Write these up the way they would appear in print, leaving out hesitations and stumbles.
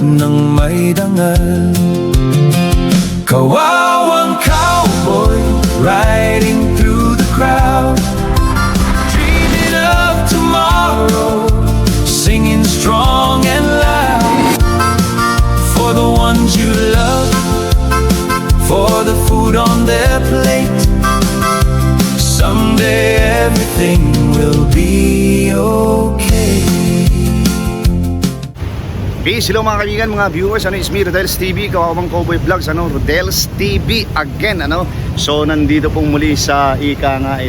ng may dangal. Kawawang cowboy riding through the crowd, dreaming of tomorrow, singing strong and loud. For the ones you love, for the food on their plate, someday everything will be okay. Peace, hello mga kaibigan, mga viewers. It's me, Rodel's TV, Kawawang Cowboy Vlogs, Rodel's TV again, So, nandito pong muli sa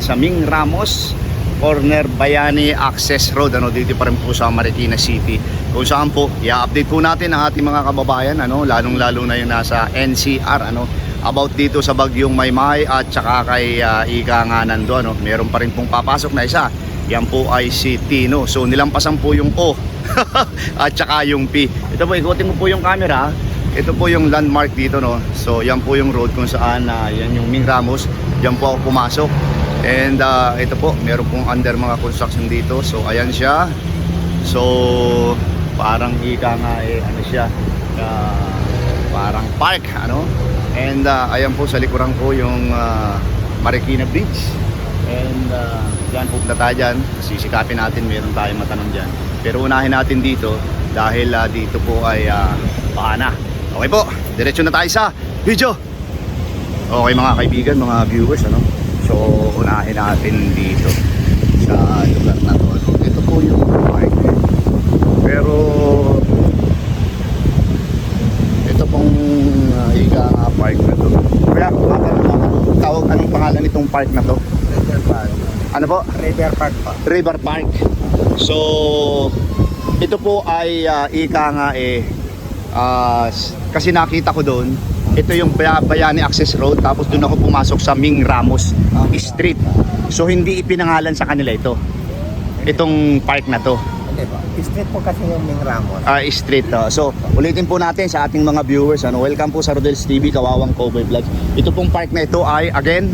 sa Ming Ramos, corner Bayani Access Road, dito pa rin po sa Marikina City. Kung saan po, i-update po natin ang ating mga kababayan, lalong-lalo na yung nasa NCR, about dito sa bagyong Maymay at saka kay Nando, meron pa rin pong papasok na isa. Yan po ay si Tino. So nilampasan po yung O at saka yung P. Ito po, ikutin mo po yung camera. Ito po yung landmark dito, So yan po yung road kung saan yan yung Ming Ramos. Yan po ako pumasok. And ito po, meron pong under mga construction dito. So ayan siya. So parang siya, parang park, And ayan po sa likuran ko yung Marikina Bridge. And dyan po tayo dyan, sisikapin natin, meron tayong matanong dyan. Pero unahin natin dito dahil dito po ay paana. Okay po, diretso na tayo sa video. Okay mga kaibigan, mga viewers, So unahin natin dito sa lugar na to. Ito po yung park. Pero ito pong park na to. Kaya tawag, anong pangalan nitong park na to? River Park. Ano po? River Park po. River Park. So ito po ay kasi nakita ko doon, ito yung Bayani Access Road, tapos doon ako pumasok sa Ming Ramos Street. So hindi ipinangalan sa kanila itong park na to. Hindi po. Street po kasi yung Ming Ramos. Street. So ulitin po natin sa ating mga viewers, welcome po sa Rodel's TV, Kawawang Cowboy Vlogs. Ito pong park na ito ay again,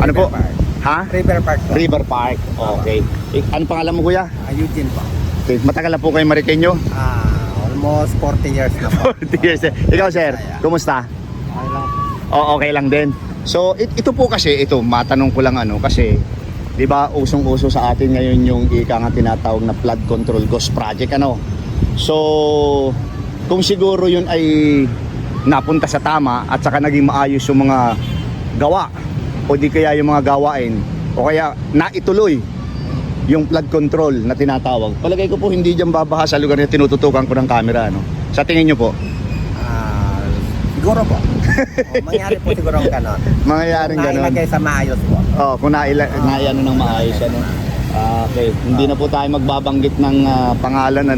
ano po? Park. Ha? River Park po. River Park. Okay. Ano pangalan mo, kuya? Eugene po. Okay. Matagal na po kayo Marikeño? Almost 40 years na po. 40 years. Ikaw, sir, kumusta? Okay lang. Okay lang din. So ito po kasi, matanong ko lang kasi 'di ba usong-uso sa atin ngayon yung tinatawag na flood control ghost project, So kung siguro yun ay napunta sa tama at saka naging maayos yung mga gawa o di kaya yung mga gawain o kaya naituloy yung flood control na tinatawag, palagay ko po hindi diyan babaha sa lugar na tinututukan ko ng camera, Sa tingin niyo po? Siguro po. Mangyari po siguro ang ganon. Mangyayaring ganon. Nailagay sa maayos po. Kung naiano ng maayos, Okay, hindi na po tayo magbabanggit ng pangalan,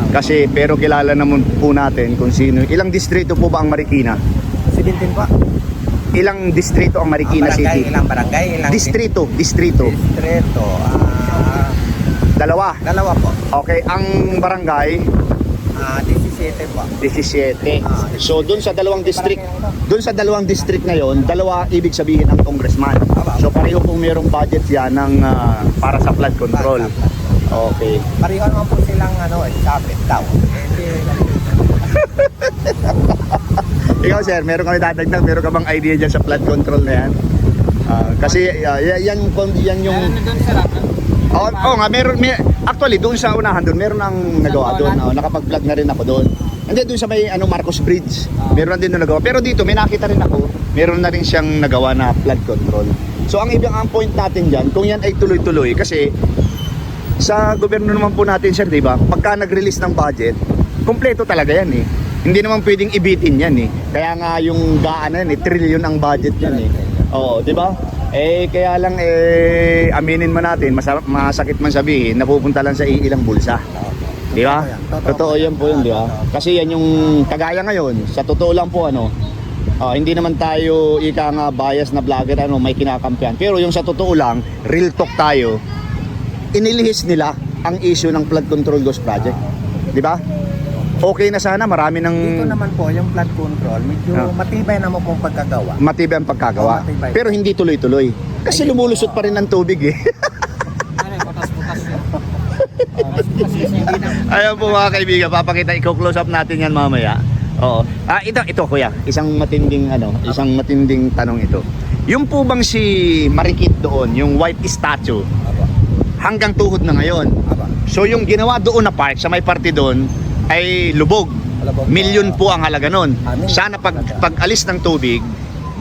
Kasi pero kilala naman po natin kung sino. Ilang distrito po ba ang Marikina? 17 po. Ilang distrito ang Marikina barangay, City? Ilang barangay? Ilang Distrito. Distrito. Dalawa. Dalawa po. Okay, ang barangay 17 po. 17. So doon sa dalawang district na yon, dalawa ibig sabihin ang congressman. So pareho pong merong budget yan para sa flood control. Okay. Pareho naman po silang sabit daw. Ikaw, sir, meron kami dadagdag, meron ka bang idea dyan sa flood control na yan? Kasi yan yung actually doon sa unahan doon meron nang nagawa doon, nakapag-vlog na rin ako doon. Hindi, doon sa may Marcos Bridge, meron din na nagawa. Pero dito may nakita rin ako, meron na rin siyang nagawa na flood control. So ang point natin diyan, kung yan ay tuloy-tuloy, kasi sa gobyerno naman po natin, sir, 'di ba? Pagka nag-release ng budget, kumpleto talaga yan Hindi naman pwedeng ibitin yan Kaya nga yung trillion ang budget yan Oo, 'di ba? Kaya lang aminin mo natin, masakit man sabihin, napupunta lang sa ilang bulsa. Di ba? Totoo yan po yun, di ba? Kasi yan yung kagaya ngayon, sa totoo lang po hindi naman tayo bias na vlogger may kinakampihan. Pero yung sa totoo lang, real talk tayo, inilihis nila ang issue ng flood control ghost project. Di ba? Okay na sana, marami ng... Dito naman po, yung flood control, medyo matibay naman pong pagkagawa. Matibay ang pagkagawa. Matibay. Pero hindi tuloy-tuloy. Kasi lumulusot pa rin ng tubig Ayan po mga kaibigan, papakita, i-close up natin yan mamaya. Oo. Ito kuya, isang matinding tanong ito. Yung po bang si Marikit doon, yung white statue, Aba. hanggang tuhod na ngayon. Aba. So yung ginawa doon na park, sa may party doon, ay lubog. Lubog. Milyon po ang halaga nun. Amin. Sana pag alis ng tubig,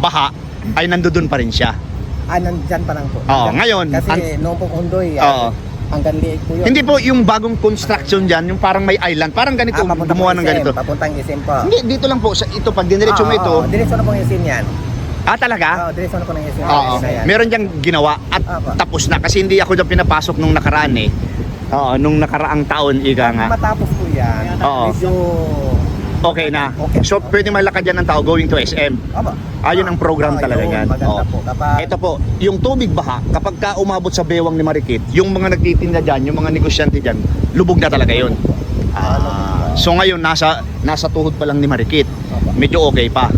baha, ay nandoon pa rin siya. Nandyan pa lang po. Oo, Nandyan. ngayon, Kasi noong po Undoy, Oo. hanggang liig po yun. Hindi po yung bagong construction dyan, yung parang may island, parang ganito, papunta gumawa po ng SM, ganito. Papuntang SM po. Hindi, dito lang po, ito, pag diniretso mo ito, Diretso na po yung SM yan. talaga? Diretso na po ng SM. Oo, meron diyang ginawa at Apa. tapos na kasi hindi ako dyan pinapasok nung nakaraan eh. Oo, nung nakaraang taon, ika nga. Matapos po yan, Oo. medyo... Okay na. Okay. So, pwede malakad yan ng tao going to SM. Aba. Yun ang program talaga yun, yan. Maganda po. Kapag... Ito po, yung tubig baha, kapag ka umabot sa bewang ni Marikit, yung mga nagtitinda dyan, yung mga negosyante dyan, lubog na talaga yun. So ngayon, nasa tuhod pa lang ni Marikit. Medyo okay pa.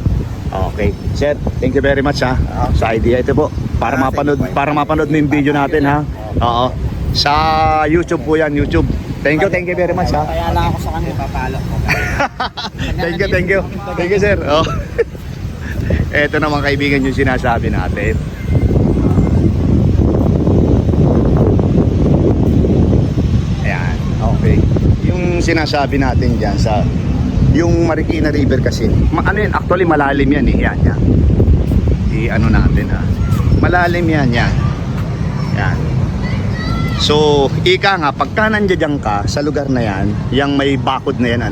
Okay. Sir, thank you very much ha. Sa idea ito po. Para mapanood mo yung video natin ha. Oo. Sa YouTube po yan, YouTube. Thank you very much ha. Kaya lang ako sa kanila, papalo ko. Thank you. Thank you, sir. Oh. Ito naman kaibigan yung sinasabi natin. Ayan, okay. Yung sinasabi natin dyan sa yung Marikina River kasi, ano yun, actually malalim yan eh. Yan. I-ano natin ha. Malalim yan. Yan. So, ika nga, pagka nandiyan ka sa lugar na yan, yung may bakod na yan,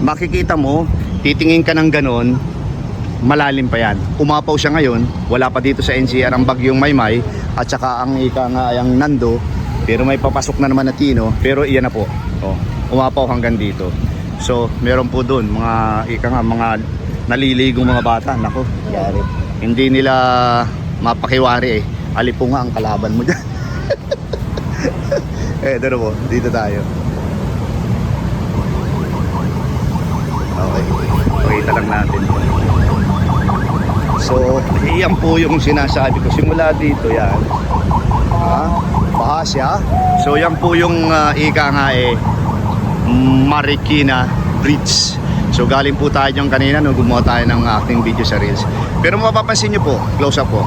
makikita mo, titingin ka ng ganon, malalim pa yan. Umapaw siya ngayon, wala pa dito sa NCR ang bagyong Maymay, at saka ang ika nga, ang Nando, pero may papasok na naman na Tino, pero iyan na po, umapaw hanggang dito. So, meron po doon, mga naliligong mga bata, nako, yari. Hindi nila mapakiwari eh, alipunga ang kalaban mo dyan. Ito na po, dito tayo. Okay, pakita lang natin. So, iyan po yung sinasabi ko. Simula dito yan. Baha siya. So, yan po yung ika nga Marikina Bridge. So, galing po tayo dyan kanina nung gumawa tayo ng acting video sa Reels. Pero mapapansin nyo po, close up po.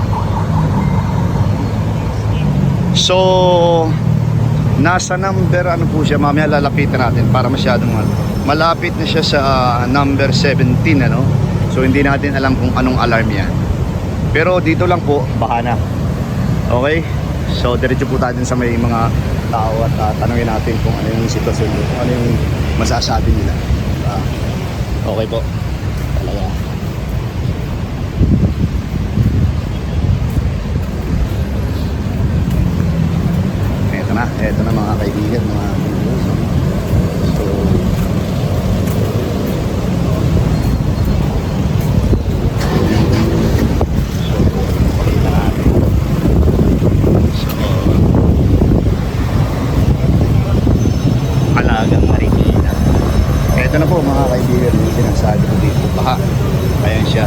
So, nasa number ano po siya, mamaya lalapitan natin para masyadong malapit na siya sa number 17 so hindi natin alam kung anong alarm yan, pero dito lang po baha na. Okay, so diretso po tayo sa may mga tao at tanungin natin kung ano yung sitwasyon, kung ano yung masasabi nila. Okay po talaga. Ito na mga kaibigan, mga viewers. So, pakita natin. So, Alagang Marikina. Ito na po mga kaibigan, yung sinasabi ko dito. Baha. Ayan siya.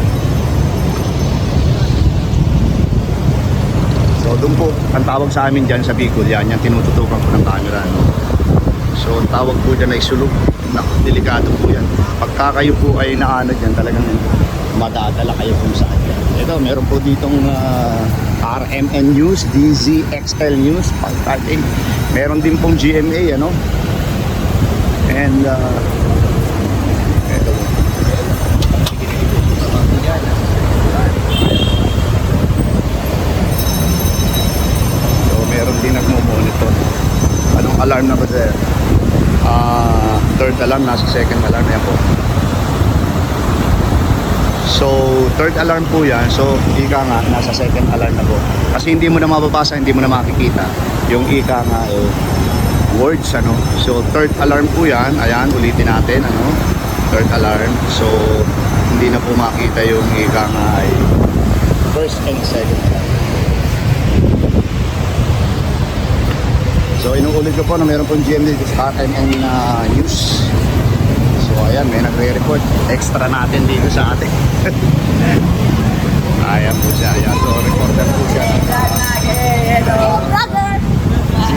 So doon po, ang tawag sa amin dyan sa Bicol, yan tinututukan ko ng camera. So ang tawag po dyan ay sulog. Delikado po yan. Pagka kayo po ay naano dyan, talagang madadala kayo kung saan yan. Ito, meron po ditong RMN News, DZXL News, pag-starting. Meron din pong GMA, and ito po. Meron din nagmo-monitor. Anong alarm na ba sir? Third alarm, nasa second alarm. Yan po. So, third alarm po yan. So, ika nga, nasa second alarm na po. Kasi hindi mo na mababasa, hindi mo na makikita yung ika nga words. So, third alarm po yan. Ayan, ulitin natin. Third alarm. So, hindi na po makita yung ika nga ay first and second alarm. So inuulit ko po na meron pong GMA sa RMN News. So ayan, may nagre-report. Extra natin dito sa atin. Ayan po siya. Ayan, so reporter po siya. Hello, brother! So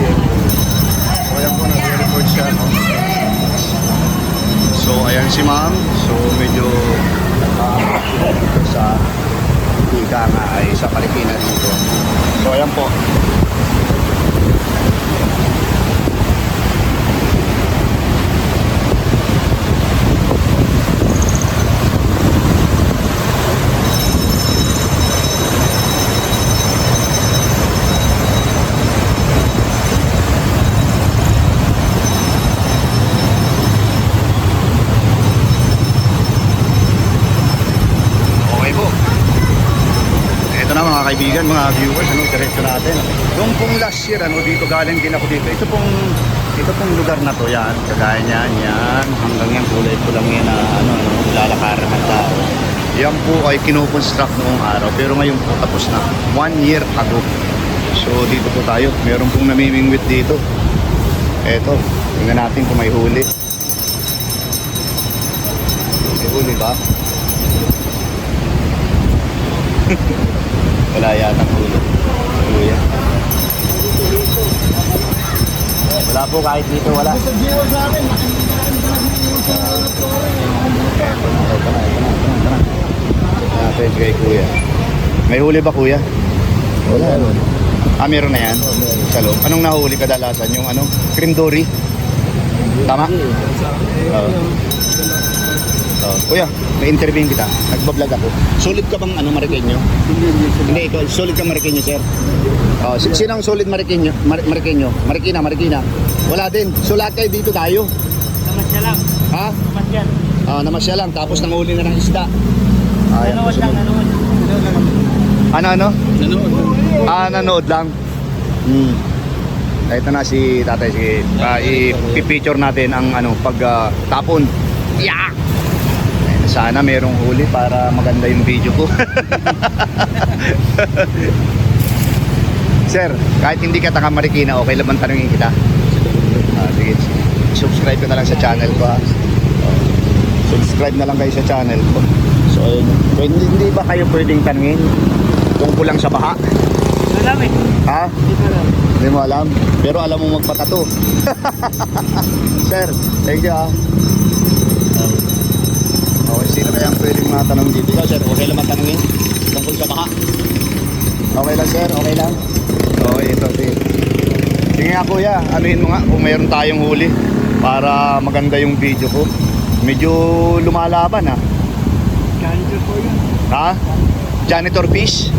ayan po, nagre-report siya. ayan si ma'am. So medyo dito sa ika nga ay sa Marikina dito. So ayan po. Okay po. Ito na mga kaibigan, mga viewers, diretso natin. Yung pong last year, dito galing din ako dito. Ito pong lugar na to, yan. Kagaya niyan, yan. Hanggang yan, kulay ko lang yan na, lalakaran ng tao. Yan po ay kinukonstruct noong araw. Pero ngayon po, tapos na. 1 year ago. So, dito po tayo. Meron pong namimingwit dito. Eto, tingnan natin kung may huli. May huli ba? Wala yata huli. Kuya. Wala po kahit dito, wala. Thanks kay kuya. May huli ba kuya? Wala. Meron na yan? Sa loob. Anong nahuli kadalasan? Yung cream dory? Tama? Oo. Kuya, may interview kita. Nagbablog ako. Solid ka bang Marikenyo? Hindi, ikaw. Solid ka Marikenyo, sir? Sino ang solid Marikenyo? Marikina. Wala din. So lahat kayo dito tayo. Namasya lang. Ha? Namasya. Namasya lang. Tapos nanguli na ng isda. Nanood lang, nanood. Ano? Nanood. Nanood lang. Ito na si tatay. Sige. I-picture natin ang pag-tapon. Yeah! Sana merong huli para maganda yung video ko. Sir, kahit hindi ka taga Marikina, okay lang bang tanungin kita? Sige. Subscribe ka na lang sa channel ko. Subscribe na lang kayo sa channel ko. So, hindi ba kayo pwedeng tanungin tungkol lang sa baha? Alam eh. Ha? Hindi ko alam. Hindi mo alam? Pero alam mo magpatato. Sir, thank you ha. Okay, sino kaya ang pwedeng matanong dito? Ikaw sir, okay lang matanongin tungkol sa baha? Okay lang sir, okay lang? Okay, ito. Sige nga kuya, anuhin mo nga kung mayroon tayong huli para maganda yung video ko. Medyo lumalaban ha. Janitor po yun. Ha? Janitor fish?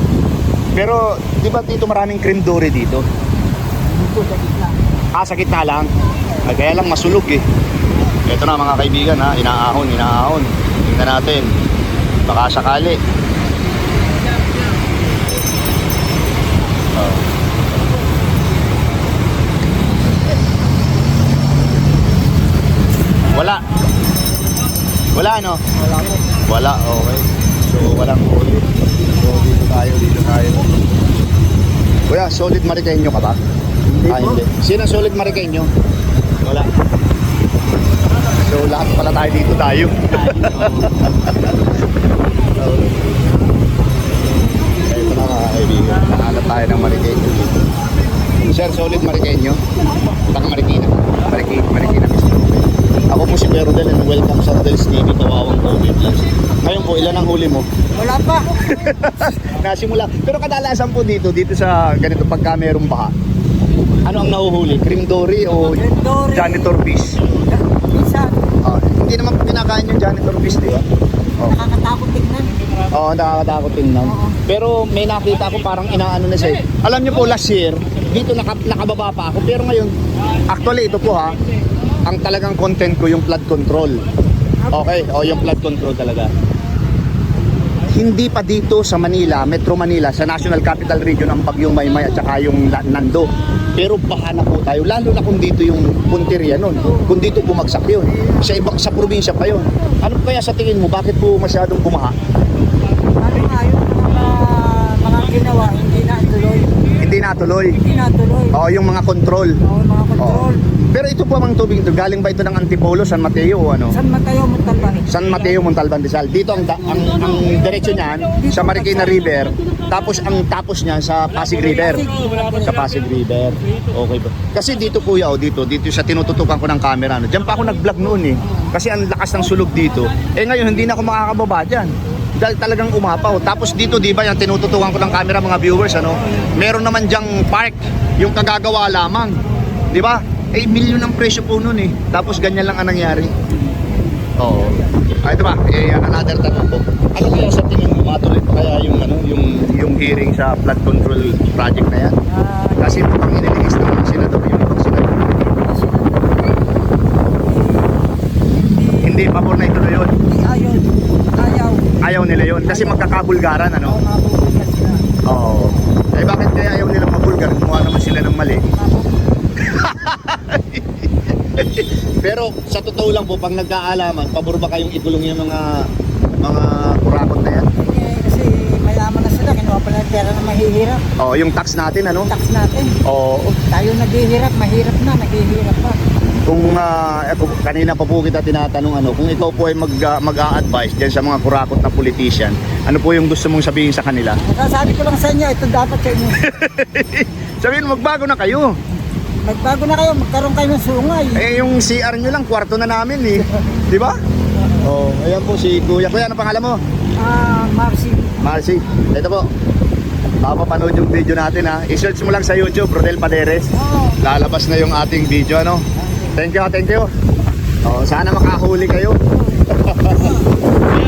Pero di ba dito maraming cream dory dito? Dito sa gitna. Sa gitna lang. Kaya lang masulog eh. Ito na mga kaibigan ha, inaahon. Tingnan natin. Baka sakali. Wala no? Wala po. Wala, okay. So walang huli. So dito tayo. Kuya, solid Marikenyo ka ba? Hindi. Sino solid Marikenyo? Wala. So lahat pala tayo. Ito na mga kaibigan. Nahanap tayo ng Marikenyo dito. Sir, solid Marikenyo? Taka Marikina. Marikina mismo. Ako po si Rodel and welcome sa Rodel's TV, Kawawang Kobe Vlogs. Ngayon po, ilan ang huli mo? Wala pa. Nasimula. Pero kadalasan po dito sa ganito pagka merong baha. Ano ang nahuhuli? Cream dory o Cream dory. janitor fish? Minsan, Hindi naman po kinakain yung janitor fish, di ba? nakakatakot tignan. Oo, nakakatakot tingnan. Oo. Pero may nakita ko parang inaano na siya. Alam niyo po last year, dito nakababa pa ako. Pero ngayon, actually ito po ha, ang talagang content ko yung flood control. Okay, yung flood control talaga. Hindi pa dito sa Manila, Metro Manila, sa National Capital Region ang bagyong Maymay at saka yung Nando. Pero baha na po tayo, lalo na kung dito yung Punteria nun, kung dito bumagsak yun. Sa probinsya pa yun. Ano kaya sa tingin mo, bakit po masyadong bumaha? Ano nga yung mga ginawa, hindi natuloy. Yung mga control. Oo, mga control. Pero ito po ang tubig ito, galing ba ito ng Antipolo, San Mateo o ano? San Mateo, Montalban. San Mateo, Montalban, Rizal. Dito ang diretso niyan sa Marikina River, tapos ang tapos niyan sa Pasig River. Sa Pasig River. Okay ba? Kasi dito kuya, dito sa tinututukan ko ng camera, diyan pa ako nag-vlog noon eh. Kasi ang lakas ng sulog dito. Eh ngayon, hindi na ako makakababa dyan. Dahil talagang umapaw. Tapos dito, di ba, yung tinututukan ko ng camera mga viewers, ano? Meron naman dyang park, yung kagagawa lamang. Di ba? Eh, milyon ang presyo po nun eh. Tapos ganyan lang ang nangyari. Oo. Ito ba? Eh, another tanong po. Ano kaya sa tingin mo, matuloy pa kaya yung, ano, yung hearing sa flood control project na yan? Kasi mukhang inilinis naman ng senador yung ibang senador. Hindi, pabor na ituloy yun. Ayaw nila yun. Kasi magkakabulgaran, ano? Mabubulgan sila. Oo. Eh, bakit kaya ayaw nila mabulgar? Gumawa naman sila ng mali. Pero sa totoo lang po, pag nagkaalaman, pabor ba kayong ikulong yung mga kurakot na yan? Eh, kasi mayaman na sila, kinuha pa ng pera na mahihirap. Oo, yung tax natin, ano? Tax natin. Oo. Tayo naghihirap, mahirap na, naghihirap pa. Kung kanina pa po kita tinatanong, ano, kung ikaw po ay mag-a-advise dyan sa mga kurakot na politician, ano po yung gusto mong sabihin sa kanila? Nakasabi ko lang sa inyo, ito dapat sa inyo. Sabihin, magbago na kayo. Magbago na kayo, magkaroon kayo ng sungay. Eh, yung CR nyo lang, kwarto na namin eh. Di ba? Oo, ayan po si Kuya. Kuya, ano pangalan mo? Marcy. Marcy. Ito po. Papapanood yung video natin ha. I-search mo lang sa YouTube, Rodel Paderes. Oo. Lalabas na yung ating video, ano? Thank you, thank you. Oh, sana makahuli kayo. Kuya,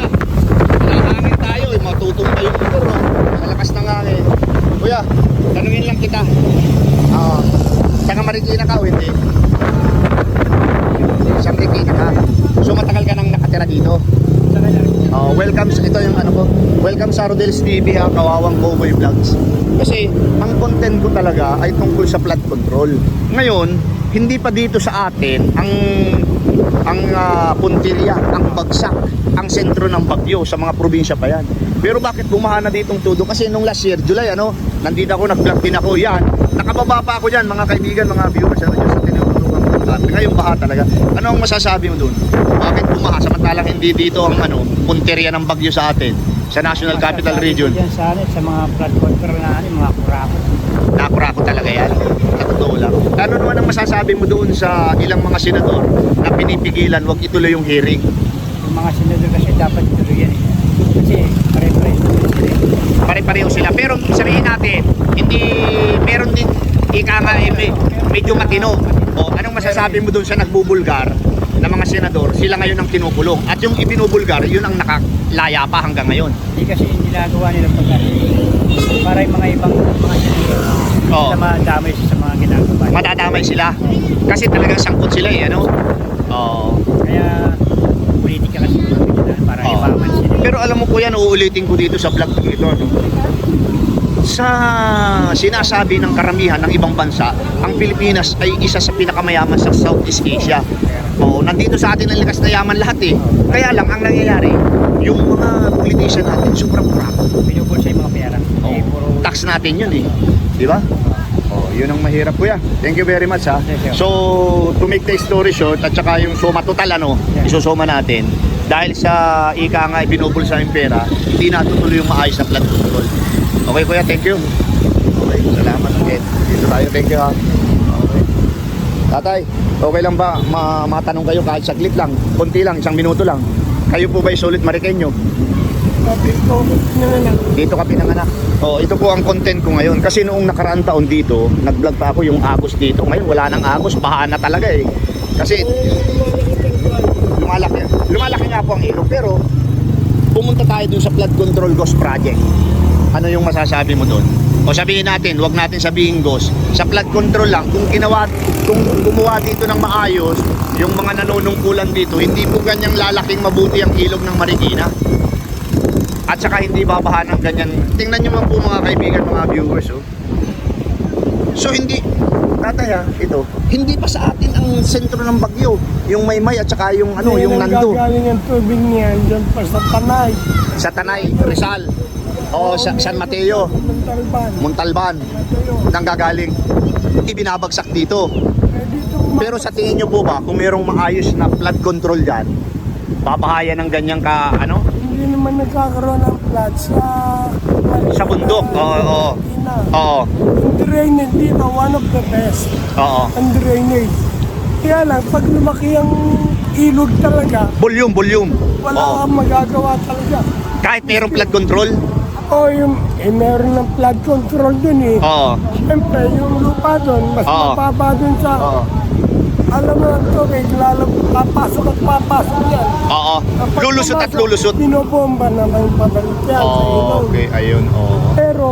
nakahangin tayo, matutumba yung motor, no? Sa lakas ng hangin. Kuya, tanungin lang kita. Taga Marikina ka o hindi? Sa Marikina ka. So matagal ka nang nakatira dito? Welcome sa ito yung ano ko. Welcome sa Rodel's TV ha, Kawawang Cowboy Vlogs. Kasi ang content ko talaga ay tungkol sa flood control. Ngayon, hindi pa dito sa atin ang puntilya, ang bagsak, ang sentro ng bagyo sa mga probinsya pa yan. Pero bakit bumaha na ditong todo? Kasi nung last year, July, ano, nandito ako, nag-vlog din ako, yan. Nakababa pa ako dyan, mga kaibigan, mga viewers, ano, dyan sa tinutulungan ko. Ngayon baha talaga. Ano ang masasabi mo dun? Bakit bumaha? Samantalang hindi dito ang ano, punteriya ng bagyo sa atin, sa National Capital Region. Yan sa mga flood control na mga kurakot. Nakurako talaga yan. Sa totoo lang. Ano naman ang masasabi mo doon sa ilang mga senador na pinipigilan wag ituloy yung hearing? Yung mga senador kasi dapat ituloy yan eh. Kasi pare-pareho sila. Pare-pareho sila. Pero sabihin natin, hindi meron din ika nga medyo matino. O anong masasabi mo doon sa nagbubulgar na mga senador? Sila ngayon ang kinukulong. At yung ibinubulgar, yun ang nakalaya pa hanggang ngayon. Hindi kasi ginagawa nila para yung mga ibang mga senador Oo. na madamay sa mga ginagawa. Madadamay sila. Kasi talagang sangkot sila eh, ano? Oo. Kaya politika kasi para Oo. ipaman sila. Pero alam mo po yan, uulitin ko dito sa vlog ko ito. No? Sa sinasabi ng karamihan ng ibang bansa, ang Pilipinas ay isa sa pinakamayaman sa Southeast Asia. Oo, nandito sa atin ang likas na yaman lahat eh. Kaya lang ang nangyayari, yung mga politician natin, sobrang kurako. Binubulsa yung mga pera. Oo. Tax natin yun eh. Di ba? Oh, yun ang mahirap kuya. Thank you very much ha. So, to make the story short, at saka yung suma total ano, isusuma natin. Dahil sa ika nga binubulsa yung pera, hindi natutuloy yung maayos na flood control. Okay kuya, thank you. Okay, salamat again. Dito tayo, thank you ha. Okay. Tatay, okay lang ba matanong kayo kahit saglit lang, konti lang, 1 minuto lang. Kayo po ba sulit Marikenyo? Dito ka pinanganak. Oh, ito po ang content ko ngayon. Kasi noong nakaraang taon dito, nag-vlog pa ako yung Agos dito. Ngayon wala nang Agos, baha na talaga eh. Kasi lumalaki nga po ang ilog. Pero pumunta tayo dun sa Flood Control Ghost Project. Ano yung masasabi mo dun? O sabihin natin, wag natin sabihin ghost. Sa flood control lang, kung gumawa dito ng maayos, yung mga nanunungkulan dito, hindi po ganyang lalaking mabuti ang ilog ng Marikina. At saka hindi babaha ng ganyan. Tingnan nyo man po mga kaibigan, mga viewers. Oh. So hindi, tatay ito, hindi pa sa atin ang sentro ng bagyo. Yung Maymay at saka yung ano, yung Nando. Gagaling ang tubig niyan dyan pa sa Tanay, Sa Tanay, Rizal. O sa San Mateo, Montalban. Montalban. Nang gagaling. Ibinabagsak dito. Dito Pero sa tingin nyo po ba, kung merong maayos na flood control dyan, babahayan ng ganyang ka, ano? hindi naman nagkakaroon ng flood Sa bundok. Oo. Oo. Ang drainage dito, one of the best. Oo. Ang drainage. Kaya lang, pag lumaki ang ilog talaga, Volume. wala Oo. kang magagawa talaga. Kahit mayroong flood control. O yung, meron ng flood control dun eh. Oo. Siyempre, yung lupa dun, mas Oo. mababa dun sa, Oo. alam mo ang tubig, papasok at papasok yan. Oo. Kapag Lulusot at pumasok, lulusot. Binobomba naman pabalik yan sa ilog. Okay, ayun. Oo. Pero,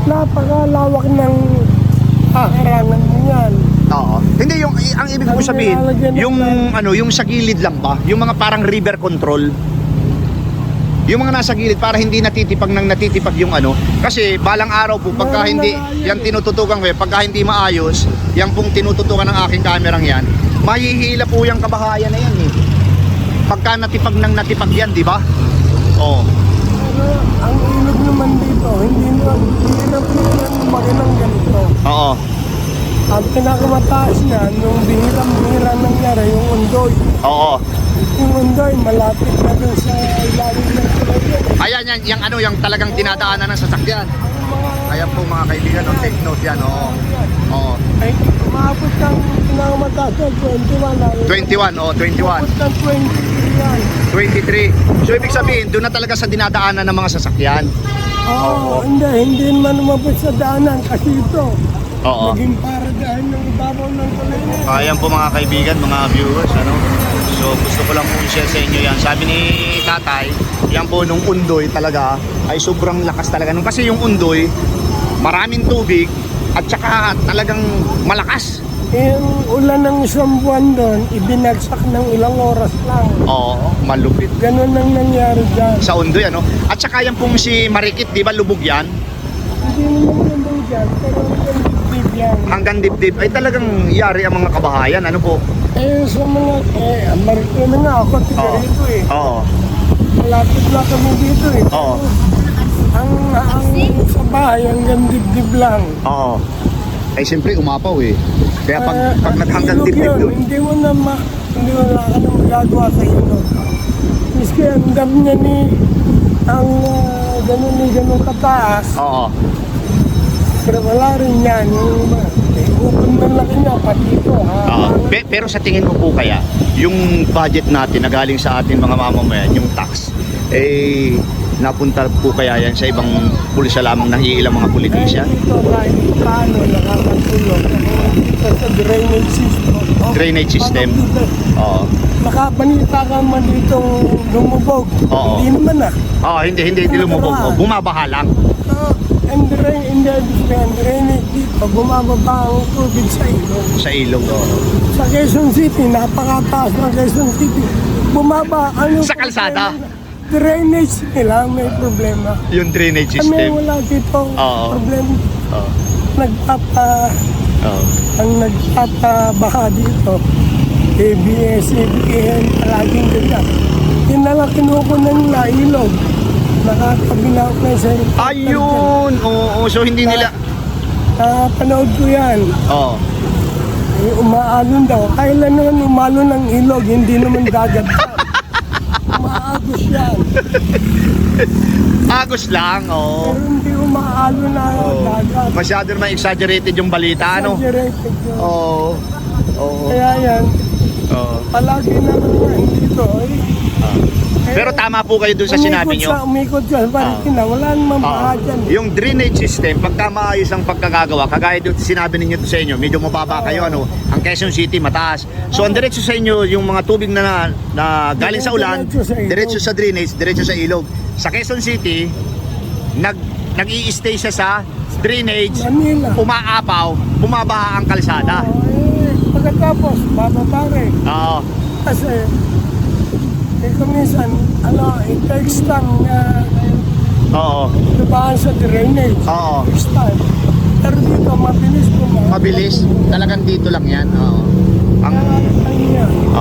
napakalawak ng hakarangan mo yan. Oo. Hindi yung ang ibig ko Ang sabihin, nilalagyan ng yung plan. ano, yung sa gilid lang ba? Yung mga parang river control. Yung mga nasa gilid para hindi natitipag yung ano. Kasi balang araw po pagka Meron hindi na nga yan yan tinututukan ko, pagka hindi maayos, yan pong tinututukan ng aking kamerang yan, mahihila po yung kabahayan na yan eh. Pagka natipag yan, di ba? Oo. Pero, ang ilog naman dito, hindi na maginang ganito. Oo. Ang pinakamataas niya, nung bihirang-bihira nangyari, yung Undoy. Oo. Yung Undoy, malapit na dun sa ilalim ng tulay yun. Ayan yan, yung ano, yung talagang dinadaanan ng sasakyan. Ayan po mga kaibigan, no, take note yan, oo. Oo. Ay, umabot ng pinakamataas na 21. 21, oh, 21. Umabot ng 23 yan. 23. So ibig sabihin, doon na talaga sa dinadaanan ng mga sasakyan. Oo, hindi man umabot sa daanan kasi ito. Oo. Naging para dahil ng ibabaw ng tulay na. Ayan po mga kaibigan, mga viewers, ano. So gusto ko lang po i-share sa inyo yan. Sabi ni tatay, yan po nung Undoy talaga ay sobrang lakas talaga. Nung kasi yung Undoy, maraming tubig at saka talagang malakas. Yung ulan ng isang buwan doon, ibinagsak ng ilang oras lang. Oo, malupit. Ganun ang nangyari dyan. Sa Undoy, ano. At saka yan pong si Marikit, di ba lubog yan? Hindi naman yung dyan, pero ang big yan. Hanggang dibdib ay talagang yari ang mga kabahayan. Ano po? Eh, sa mga, Amerika na nga ako, tiga Oo. rito eh. Oo. Malapit na kami dito eh. Oo. Ang sa bahay, hanggang dibdib lang. Oo. Ay siyempre umapaw eh. Kaya pag Ang naghanggang ilog dibdib yun, doon. hindi mo na hindi wala ka na magagawa sa ilog. Miski ang dam niya ni, ang ganun kataas, Oo. pero wala rin yan. Yung, upon ng laki niya, pati ito. Pero sa tingin mo po kaya, yung budget natin na galing sa ating mga mamamayan, yung tax, eh napunta po kaya yan sa ibang pulisya lamang ng ilang mga politisyan? Dito kahit paano nakakatulong. Dito sa drainage system. Drainage system. Oo. Nakabalita ka man ditong lumubog. Oo. Hindi naman ah. Hindi lumubog. Oh, bumabaha lang. Ang drainage dito, bumababa ang tubig sa ilog. Sa ilog. Oo. Sa Quezon City, napakataas ng Quezon City. Bumaba. Ano Sa kalsada? Drainage nila may problema. Yung drainage Kami system. wala dito Oo. problema. Oo. Oo. Ang nagpapabaha dito, ABS-CBN, palaging ganyan. Yun na lang kinukunan nila, ilog. Nakakabilaw na sa Ayun! Oo, so hindi nila... Panood ko yan. Oo. Umaalon daw. Kailan naman umalo ng ilog, hindi naman dagat. Umaagos yan. Agos lang, oo. Pero hindi umaalo na dagat. Masyado naman exaggerated yung balita, ano? Exaggerated yun. Oo. Oo. Kaya yan, Oo. palagi na naman dito. Pero tama po kayo dun sa sinabi nyo. Umikot siya, Marikina, wala namang baha dyan. Yung drainage system, pagka maayos ang pagkagagawa, kagaya doon sinabi ninyo to sa inyo, medyo mababa kayo, ano, ang Quezon City mataas. So ang diretso sa inyo, yung mga tubig na galing sa ulan, Diretso sa ilog. diretso sa drainage, diretso sa ilog. Sa Quezon City, nag-i-stay siya sa drainage, Manila. umaapaw, bumabaha ang kalsada. Pagkatapos, bababa rin. Oo. Kasi, kuminsan, it takes time na Oo. dumaan sa drainage. Oo. Takes time. Pero dito, mabilis po. Mabilis. Talagang dito lang yan. Oo. Ang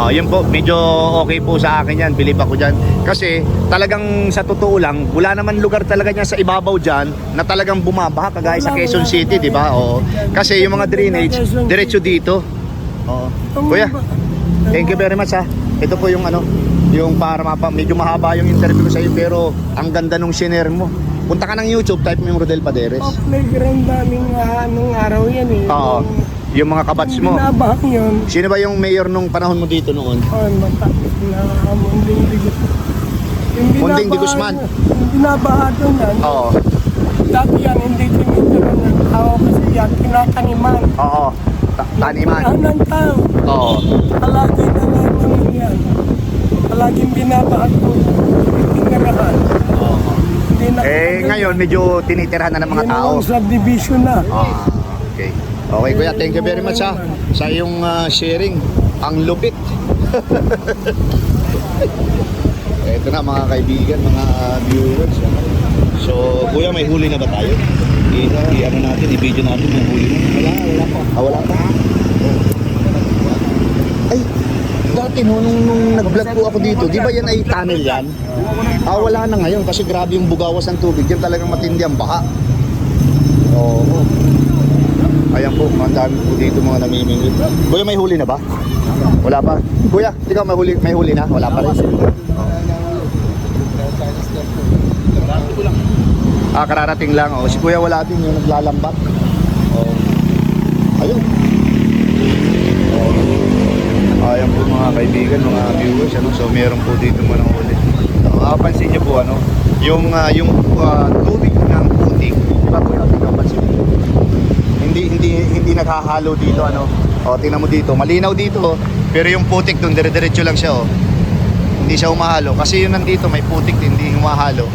yun po, medyo okay po sa akin yan, believe ako dyan. Kasi talagang sa totoo lang, wala naman lugar talaga niya sa ibabaw dyan na talagang bumabaha kagaya sa Quezon City, di ba? Oo. Kasi yung mga drainage, diretso dito. Oo. Kuya, thank you very much ha. Ito po yung ano, yung para medyo mahaba yung interview ko sa iyo pero ang ganda nung share mo. Punta ka ng YouTube, type mo yung Rodel Paderes. Playground namin nung araw yan eh. Oo. yung mga kabats mo. Binabahan yun. Sino ba yung mayor nung panahon mo dito noon? Ay, matapos na Munding de Guzman. Yung Munding de binabahan- Guzman? Yung binabahan doon yan. Oo. Dati yan, hindi tinitira ng tao kasi yan, tinataniman. Oo. Taniman. Ang ng tao, Oo. palagi na lang naman yan. Palaging binabahan ko, tinirahan. Oo. Hindi na Ngayon medyo tinitirahan na ng mga tao. Ginawang subdivision na. Okay. Okay kuya, thank you very much sa iyong sharing. Ang lupit. Ito na mga kaibigan, mga viewers. So, kuya, may huli na ba tayo? I-ano natin, i-video natin yung huli na. Wala pa. Wala pa? Ay, dati nung nag-vlog po ako dito, di ba yan ay tunnel yan? Wala na ngayon kasi grabe yung bugawas ng tubig. Yan talagang matindi ang baha. Oo. Ayan po, ang dami po dito mga namimingwit. Kuya, may huli na ba? Wala pa. Kuya, ikaw may huli na? Wala pa rin. Kararating lang. Oh. Si Kuya wala din yung naglalambak. Oh. Ayun. Oh. Ayan po mga kaibigan, mga viewers. Ano? So meron po dito mga huli. Mapapansin niyo po ano, yung tubig ng putik. Di ba Kuya? Mapapansin niyo. Hindi naghahalo dito ano. O tingnan mo dito, malinaw dito. Pero yung putik doon dire-diretso lang siya oh. Hindi siya humahalo kasi yun nandito may putik din, hindi humahalo.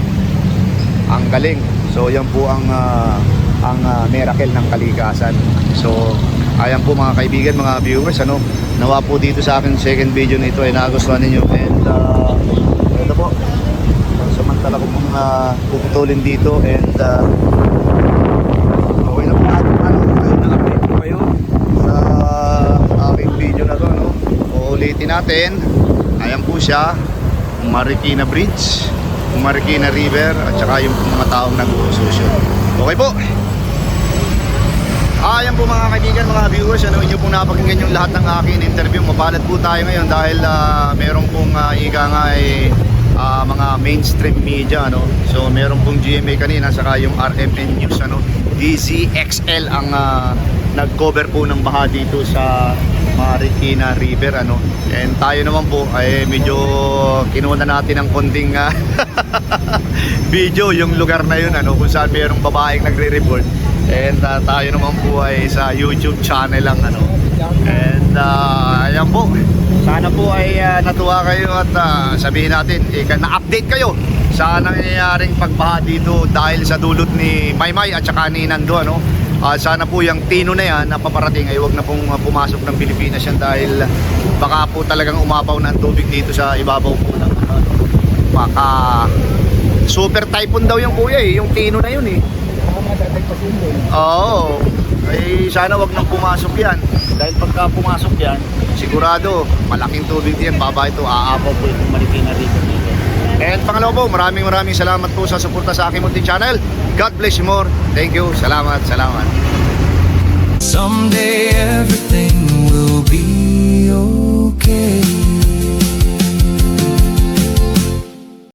Ang galing. So yan po ang miracle ng kalikasan. So ayan po mga kaibigan, mga viewers ano, nawa po dito sa akin second video nito ay nagustuhan niyo and ito po. Samantala ko pong puputulin dito and okay na po natin ano, na-update ko kayo sa aking video na to no. Uulitin natin. Ayan po siya, Marikina Bridge, Marikina River at saka yung mga taong nag-uusosyo. Okay po. Ayan po mga kaibigan, mga viewers, ano inyo pong napakinggan yung lahat ng aking interview. Mapalad po tayo ngayon dahil meron pong ika nga mga mainstream media ano. So meron pong GMA kanina saka yung RMN News ano. DZXL ang nag-cover po ng baha dito sa Marikina River ano. And tayo naman po ay medyo kinuha na natin ng konting video yung lugar na yun ano, kung saan mayroong babaeng nagre-report. And tayo naman po ay sa YouTube channel lang ano. And ayan po. Sana po ay natuwa kayo at sabihin natin na-update kayo sa nangyayaring pagbaha dito dahil sa dulot ni Maymay at saka ni Nando ano. Sana po yung Tino na yan na paparating ay wag na pong pumasok ng Pilipinas yan dahil baka po talagang umapaw na ang tubig dito sa ibabaw po ng baka super typhoon daw yung kuya yung Tino na yun Oo. Ay sana wag nang pumasok yan dahil pagka pumasok yan sigurado malaking tubig yan baba ito aapaw po itong Marikina River dito. And pangalawa po, maraming salamat po sa suporta sa aking munting channel. God bless you more. Thank you. Salamat. Someday everything will be okay.